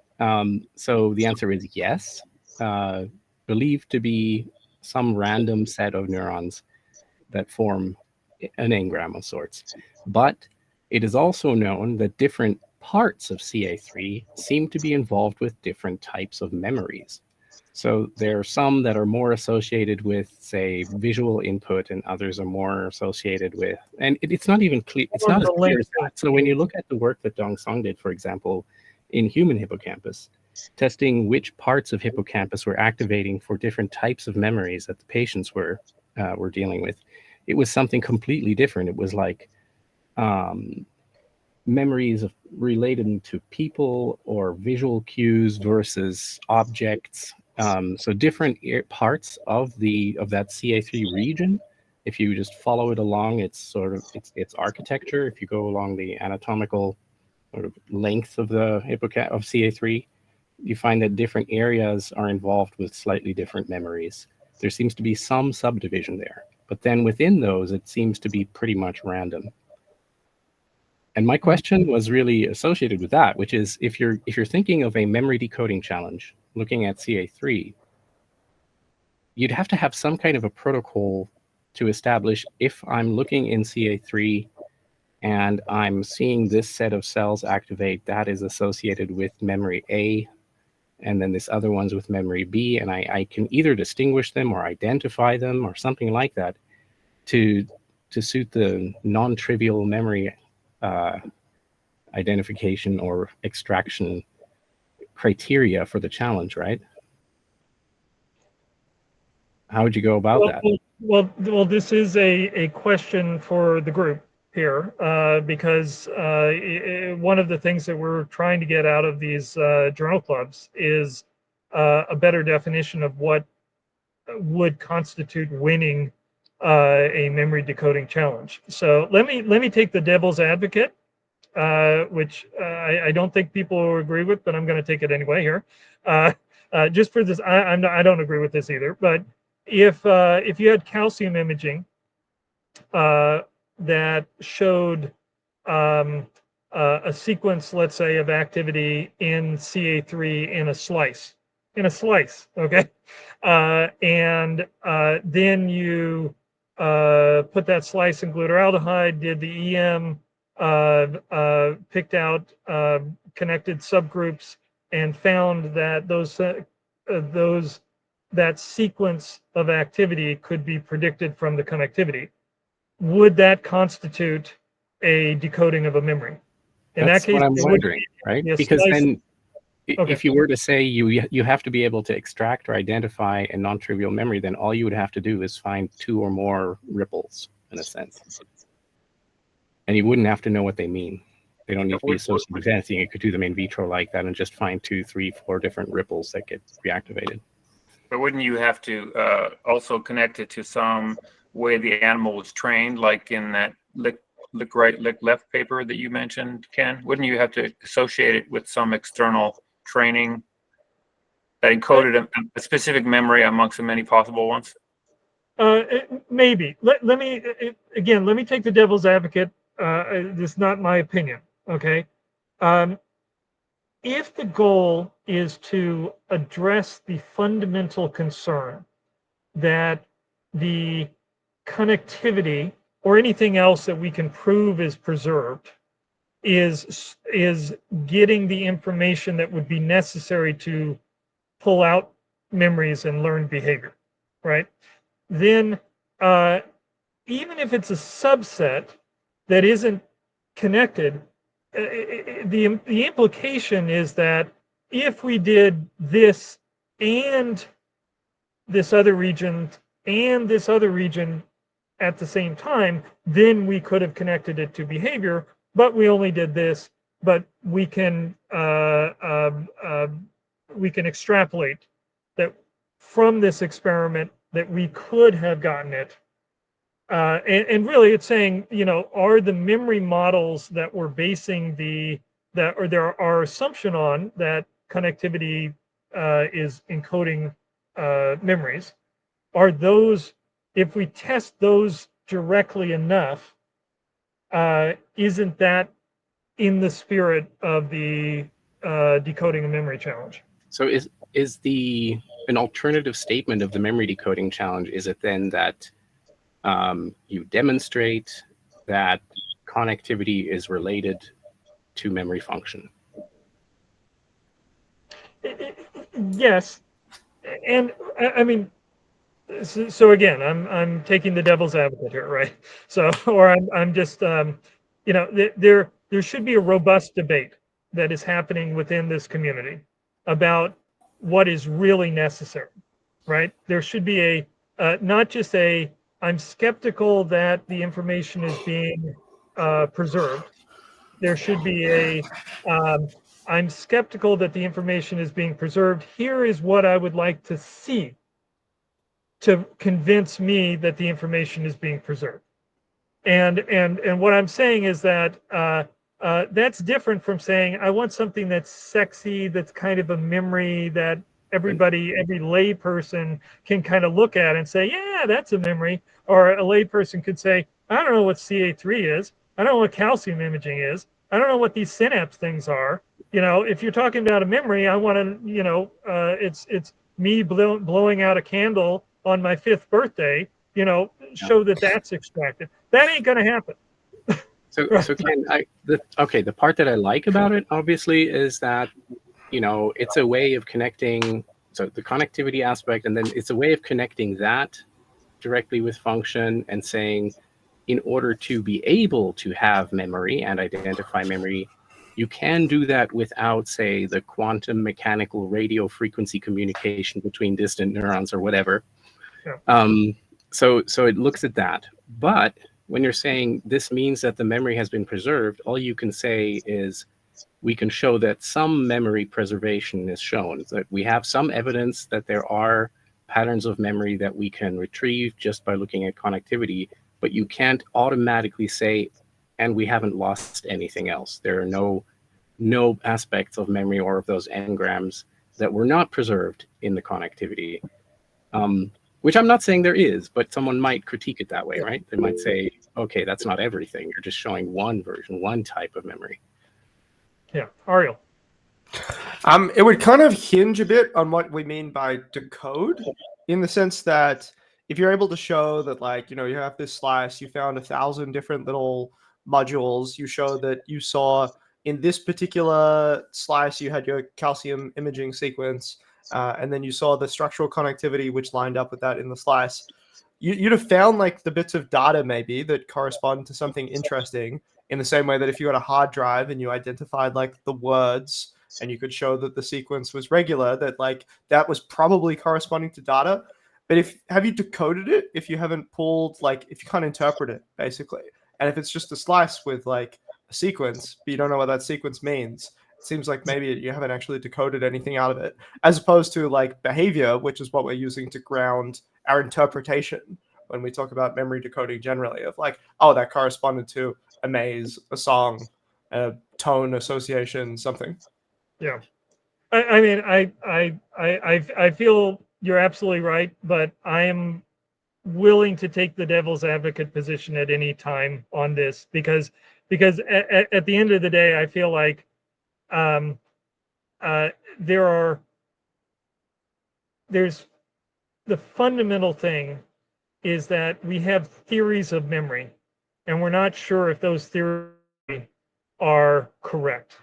So the answer is yes, believed to be some random set of neurons that form an engram of sorts. But it is also known that different parts of CA3 seem to be involved with different types of memories. So there are some that are more associated with, say, visual input, and others are more associated with, and it's not even clear, it's not as clear as that. So when you look at the work that Dong Song did, for example, in human hippocampus, testing which parts of hippocampus were activating for different types of memories that the patients were dealing with, it was something completely different. It was like memories related to people or visual cues versus objects. So different parts of that CA3 region. If you just follow it along, it's sort of its architecture. If you go along the anatomical sort of length of the hippocampus of CA3, you find that different areas are involved with slightly different memories. There seems to be some subdivision there, but then within those, it seems to be pretty much random. And my question was really associated with that, which is if you're thinking of a memory decoding challenge, looking at CA3, you'd have to have some kind of a protocol to establish if I'm looking in CA3 and I'm seeing this set of cells activate, that is associated with memory A, and then this other one's with memory B, and I can either distinguish them or identify them or something like that to suit the non-trivial memory identification or extraction criteria for the challenge, right? How would you go about that? Well, this is a question for the group here, because one of the things that we're trying to get out of these journal clubs is a better definition of what would constitute winning a memory decoding challenge. So let me take the devil's advocate, which I don't think people will agree with, but I'm going to take it anyway here. Just for this, I don't agree with this either. But if you had calcium imaging that showed a sequence, let's say, of activity in CA3 in a slice, okay, and then you put that slice in glutaraldehyde, did the EM, picked out connected subgroups, and found that that sequence of activity could be predicted from the connectivity. Would that constitute a decoding of a memory? In That's that case, what I'm wondering, right? Because then, Okay. if you were to say you have to be able to extract or identify a non-trivial memory, then all you would have to do is find two or more ripples, in a sense. And you wouldn't have to know what they mean. They don't need to be associated with anything. You could do them in vitro like that and just find 2, 3, 4 different ripples that get reactivated. But wouldn't you have to also connect it to some way the animal was trained, like in that lick right, lick left paper that you mentioned, Ken? Wouldn't you have to associate it with some external training that encoded a specific memory amongst the many possible ones? Maybe. Let me take the devil's advocate. This is not my opinion, okay? If the goal is to address the fundamental concern that the connectivity or anything else that we can prove is preserved is getting the information that would be necessary to pull out memories and learn behavior, right? Then even if it's a subset that isn't connected, the implication is that if we did this and this other region and this other region at the same time, then we could have connected it to behavior, but we only did this. But we can extrapolate that from this experiment, that we could have gotten it. And really it's saying, you know, are the memory models that we're basing our assumption on that connectivity is encoding memories, are those, if we test those directly enough, isn't that in the spirit of the decoding a memory challenge? So is an alternative statement of the memory decoding challenge, is it then that you demonstrate that connectivity is related to memory function? Yes, and I mean, so again, I'm taking the devil's advocate here, right? So, or I'm just, you know, there should be a robust debate that is happening within this community about what is really necessary, right? There should be a not just a I'm skeptical that the information is being preserved. There should be a I'm skeptical that the information is being preserved. Here is what I would like to see to convince me that the information is being preserved. And what I'm saying is that that's different from saying I want something that's sexy, that's kind of a memory that everybody, every lay person can kind of look at and say, yeah, that's a memory. Or a lay person could say, I don't know what CA3 is. I don't know what calcium imaging is. I don't know what these synapse things are. You know, if you're talking about a memory, I want to, you know, it's me blowing out a candle on my 5th birthday, you know, show that that's extracted. That ain't going to happen. So, so Ken, the part that I like about it, obviously, is that, you know, it's a way of connecting, so the connectivity aspect, and then it's a way of connecting that directly with function and saying, in order to be able to have memory and identify memory, you can do that without, say, the quantum mechanical radio frequency communication between distant neurons or whatever. Yeah. So it looks at that. But when you're saying this means that the memory has been preserved, all you can say is we can show that some memory preservation is shown, that we have some evidence that there are patterns of memory that we can retrieve just by looking at connectivity, but you can't automatically say, and we haven't lost anything else. There are no aspects of memory or of those engrams that were not preserved in the connectivity. Which I'm not saying there is, but someone might critique it that way, right? They might say, okay, that's not everything. You're just showing one version, one type of memory. Yeah, Ariel. It would kind of hinge a bit on what we mean by decode, in the sense that if you're able to show that, like, you know, you have this slice, you found 1,000 different little modules, you show that you saw in this particular slice, you had your calcium imaging sequence, and then you saw the structural connectivity which lined up with that in the slice. You'd have found like the bits of data maybe that correspond to something interesting, in the same way that if you had a hard drive and you identified like the words and you could show that the sequence was regular, that like that was probably corresponding to data. But have you decoded it if you haven't pulled, like, if you can't interpret it basically? And if it's just a slice with like a sequence, but you don't know what that sequence means, it seems like maybe you haven't actually decoded anything out of it, as opposed to like behavior, which is what we're using to ground our interpretation when we talk about memory decoding generally, of like, oh, that corresponded to a maze, a song, a tone association, something. Yeah. I mean, I feel you're absolutely right, but I am willing to take the devil's advocate position at any time on this, because at the end of the day, I feel like there's the fundamental thing is that we have theories of memory, and we're not sure if those theories are correct.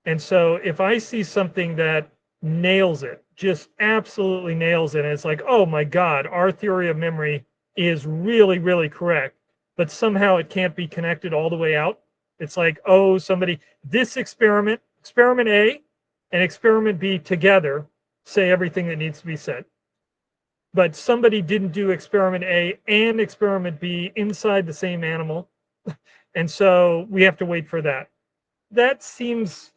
And so if I see something that nails it, just absolutely nails it, and it's like, oh my God, our theory of memory is really, really correct, but somehow it can't be connected all the way out. It's like, oh, this experiment A and experiment B together say everything that needs to be said. But somebody didn't do experiment A and experiment B inside the same animal. And so we have to wait for that. That seems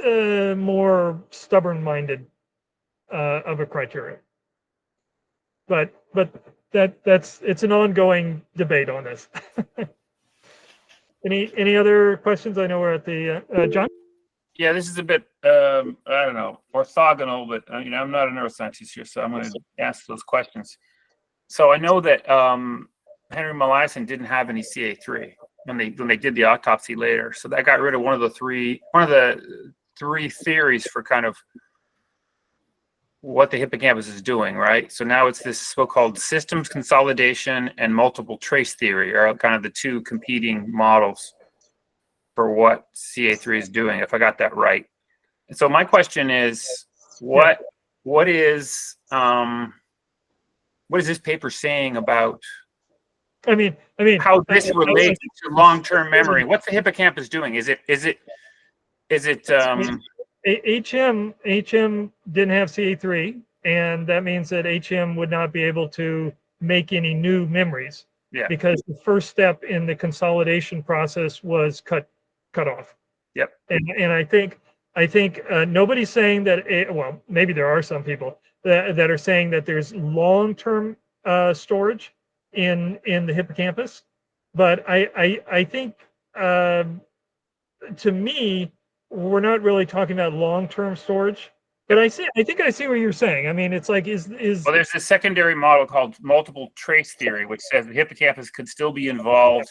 more stubborn-minded of a criteria. but it's an ongoing debate on this. Any other questions? I know we're at the John. Yeah, this is a bit, I don't know, orthogonal, but I'm not a neuroscientist here, so I'm going to ask those questions. So I know that Henry Molaison didn't have any CA3 when they did the autopsy later. So that got rid of one of the three theories for kind of what the hippocampus is doing, right? So now it's this so-called systems consolidation and multiple trace theory are kind of the two competing models for what CA3 is doing, if I got that right. And so my question is, what is this paper saying about I mean, how this relates to long-term memory? What's the hippocampus doing? Is it HM didn't have CA3, and that means that HM would not be able to make any new memories. Yeah. Because the first step in the consolidation process was cut off. Yep. And I think nobody's saying that. Well, maybe there are some people that are saying that there's long-term storage in the hippocampus, but I think to me we're not really talking about long-term storage. But I think I see what you're saying. I mean, it's like is well, there's a secondary model called multiple trace theory, which says the hippocampus could still be involved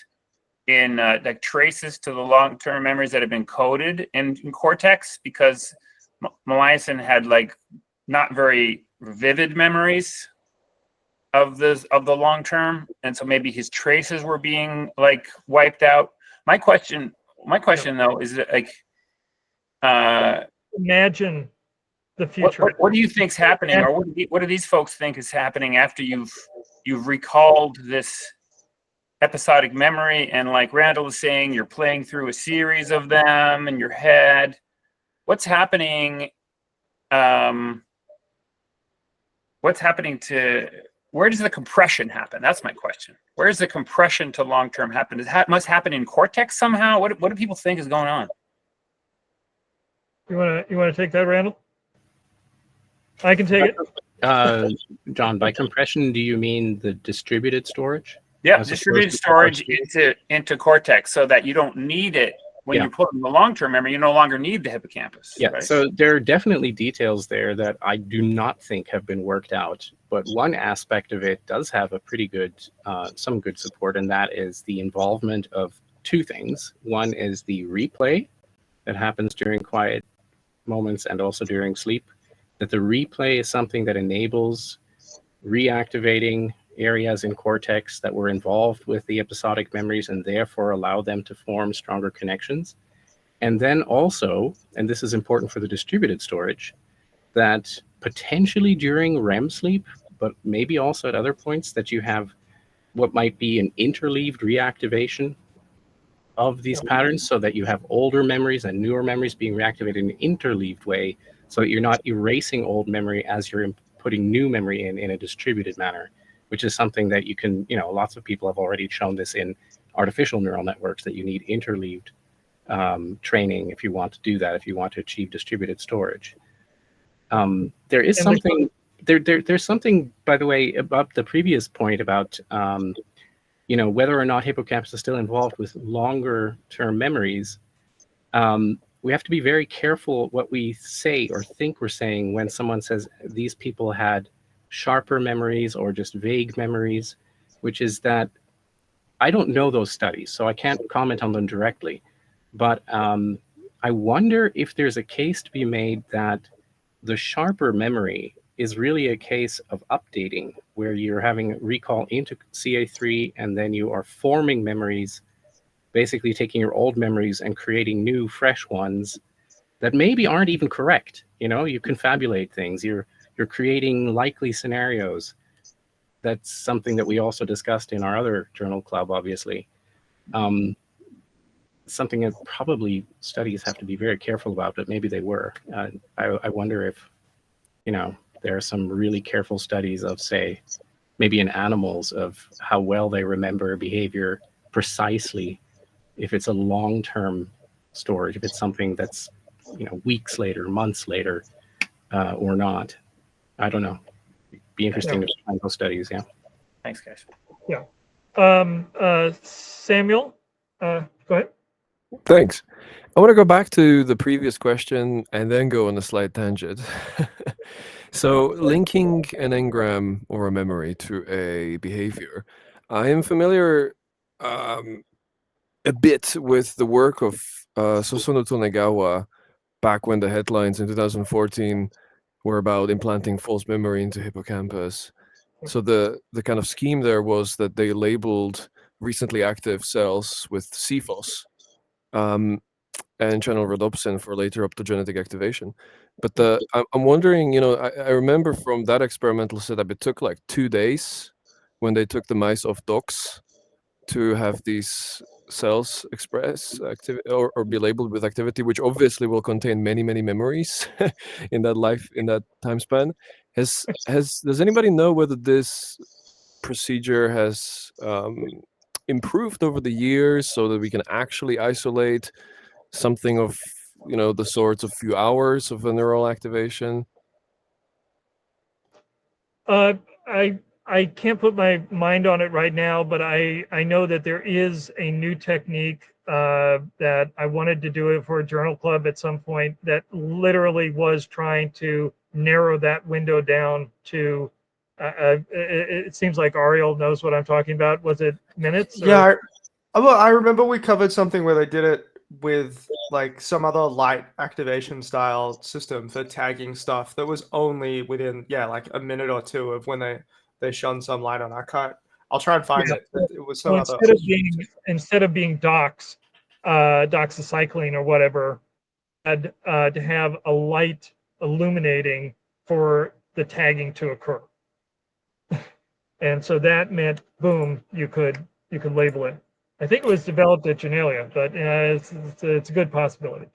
in like traces to the long-term memories that have been coded in cortex, because Molaison had like not very vivid memories of the long term, and so maybe his traces were being like wiped out. My question though is that, like, imagine the future. What do you think's happening, or what do these folks think is happening after you've recalled this episodic memory, and like Randall was saying, you're playing through a series of them in your head? What's happening? What's happening to? Where does the compression happen? That's my question. Where does the compression to long-term happen? Must happen in cortex somehow? What do people think is going on? You want to take that, Randall? I can take it. John, by compression, do you mean the distributed storage? Yeah, distributed storage into cortex, so that you don't need it when you put in the long-term memory. You no longer need the hippocampus. Yeah, right? So there are definitely details there that I do not think have been worked out. But one aspect of it does have a pretty good, some good support, and that is the involvement of two things. One is the replay that happens during quiet moments and also during sleep. That the replay is something that enables reactivating areas in cortex that were involved with the episodic memories and therefore allow them to form stronger connections. And then also, and this is important for the distributed storage, that potentially during REM sleep, but maybe also at other points, that you have what might be an interleaved reactivation of these patterns, so that you have older memories and newer memories being reactivated in an interleaved way, so that you're not erasing old memory as you're putting new memory in a distributed manner, which is something that you can, lots of people have already shown this in artificial neural networks, that you need interleaved training if you want to do that, if you want to achieve distributed storage. There is something, there's something, by the way, about the previous point about, whether or not hippocampus is still involved with longer term memories. We have to be very careful what we say or think we're saying when someone says these people had sharper memories or just vague memories, which is that I don't know those studies, so I can't comment on them directly. But I wonder if there's a case to be made that the sharper memory is really a case of updating, where you're having recall into CA3 and then you are forming memories, basically taking your old memories and creating new, fresh ones that maybe aren't even correct. You confabulate things. You're creating likely scenarios. That's something that we also discussed in our other journal club, obviously. Something that probably studies have to be very careful about, but maybe they were. I wonder if, there are some really careful studies of, say, maybe in animals, of how well they remember behavior precisely, if it's a long-term storage, if it's something that's, weeks later, months later, or not. I don't know. be interesting to find those studies. Yeah. Thanks, guys. Samuel, go ahead. Thanks. I want to go back to the previous question and then go on a slight tangent. So linking an engram or a memory to a behavior, I am familiar a bit with the work of Sosono Tonegawa back when the headlines in 2014 were about implanting false memory into hippocampus. So the kind of scheme there was that they labeled recently active cells with CFOS and channel rhodopsin for later optogenetic activation. But I'm wondering, I remember from that experimental setup, it took like 2 days when they took the mice off docks to have these cells express activity or be labeled with activity, which obviously will contain many memories in that time span. Does anybody know whether this procedure has improved over the years so that we can actually isolate something of the sorts of few hours of a neural activation? I can't put my mind on it right now, but I know that there is a new technique that I wanted to do it for a journal club at some point that literally was trying to narrow that window down to it seems like Ariel knows what I'm talking about. Was it minutes? Yeah, I remember we covered something where they did it with like some other light activation style system for tagging stuff that was only within like a minute or two of when they shone some light on. I'll try and find it. It was some other. Instead of being doxycycline or whatever, had to have a light illuminating for the tagging to occur. And so that meant, boom, you could label it. I think it was developed at Genelia, but it's a good possibility.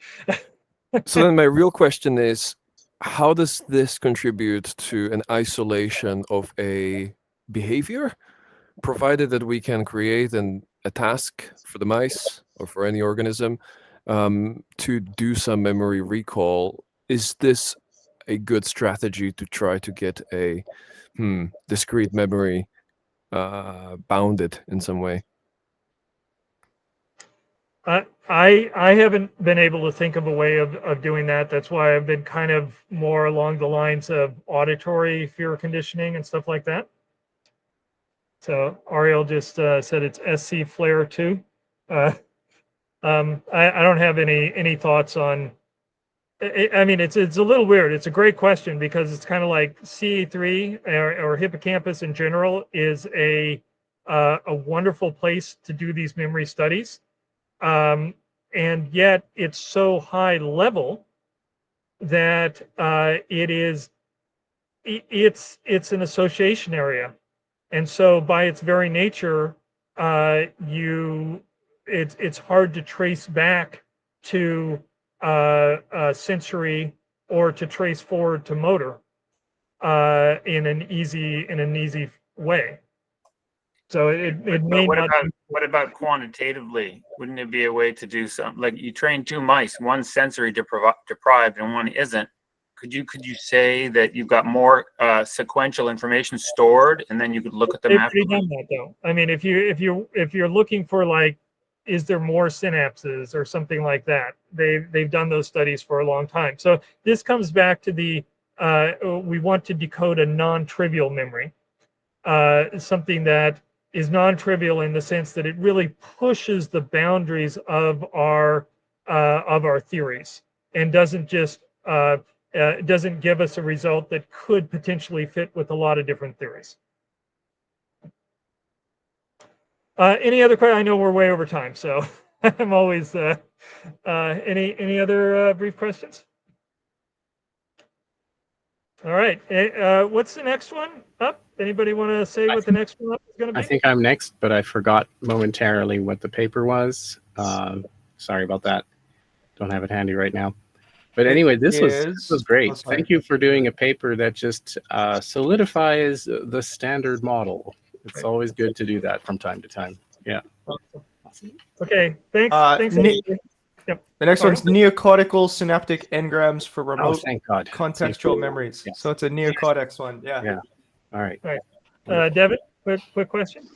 So then my real question is, how does this contribute to an isolation of a behavior, provided that we can create a task for the mice or for any organism to do some memory recall? Is this a good strategy to try to get a discrete memory bounded in some way? I haven't been able to think of a way of doing that. That's why I've been kind of more along the lines of auditory fear conditioning and stuff like that. So Ariel just said it's SC Flare 2. I don't have any thoughts on. I mean, it's a little weird. It's a great question because it's kind of like CA3 or hippocampus in general is a wonderful place to do these memory studies. And yet it's so high level that it's an association area, and so by its very nature, it's hard to trace back to sensory or to trace forward to motor in an easy way. So it may not. What about quantitatively? Wouldn't it be a way to do something like you train 2 mice, one sensory deprived and one isn't? Could you say that you've got more sequential information stored, and then you could look at them after? They've done that though. I mean, if you're looking for like, is there more synapses or something like that? They've done those studies for a long time. So this comes back to the we want to decode a non-trivial memory, something that is non-trivial in the sense that it really pushes the boundaries of our theories and doesn't just doesn't give us a result that could potentially fit with a lot of different theories. Any other questions? I know we're way over time, so I'm always any other brief questions? All right. What's the next one up? Anybody want to say what the next one up is going to be? I think I'm next, but I forgot momentarily what the paper was. Sorry about that. Don't have it handy right now. But anyway, this was great. Thank you for doing a paper that just solidifies the standard model. It's always good to do that from time to time. Yeah. Awesome. Okay. Thanks. Yep. The next one's neocortical synaptic engrams for remote thank God. contextual memories. Yes. So it's a neocortex one. Yeah. All right. Devin, quick question.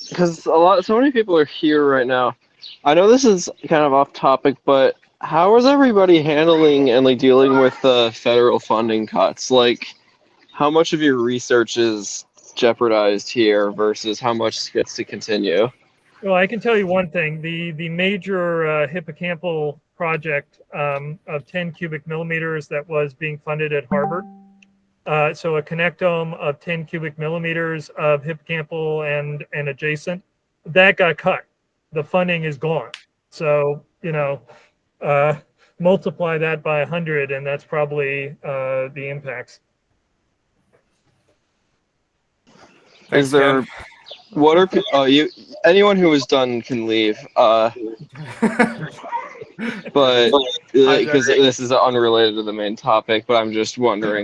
Because so many people are here right now. I know this is kind of off topic, but how is everybody handling and like dealing with the federal funding cuts? Like, how much of your research is jeopardized here versus how much gets to continue? Well, I can tell you one thing: the major hippocampal project of 10 cubic millimeters that was being funded at Harvard. So a connectome of 10 cubic millimeters of hippocampal and adjacent, that got cut. The funding is gone. So, multiply that by 100, and that's probably the impacts. Thanks, Is there? Ken. What are anyone who is done can leave. But because this is unrelated to the main topic, but I'm just wondering.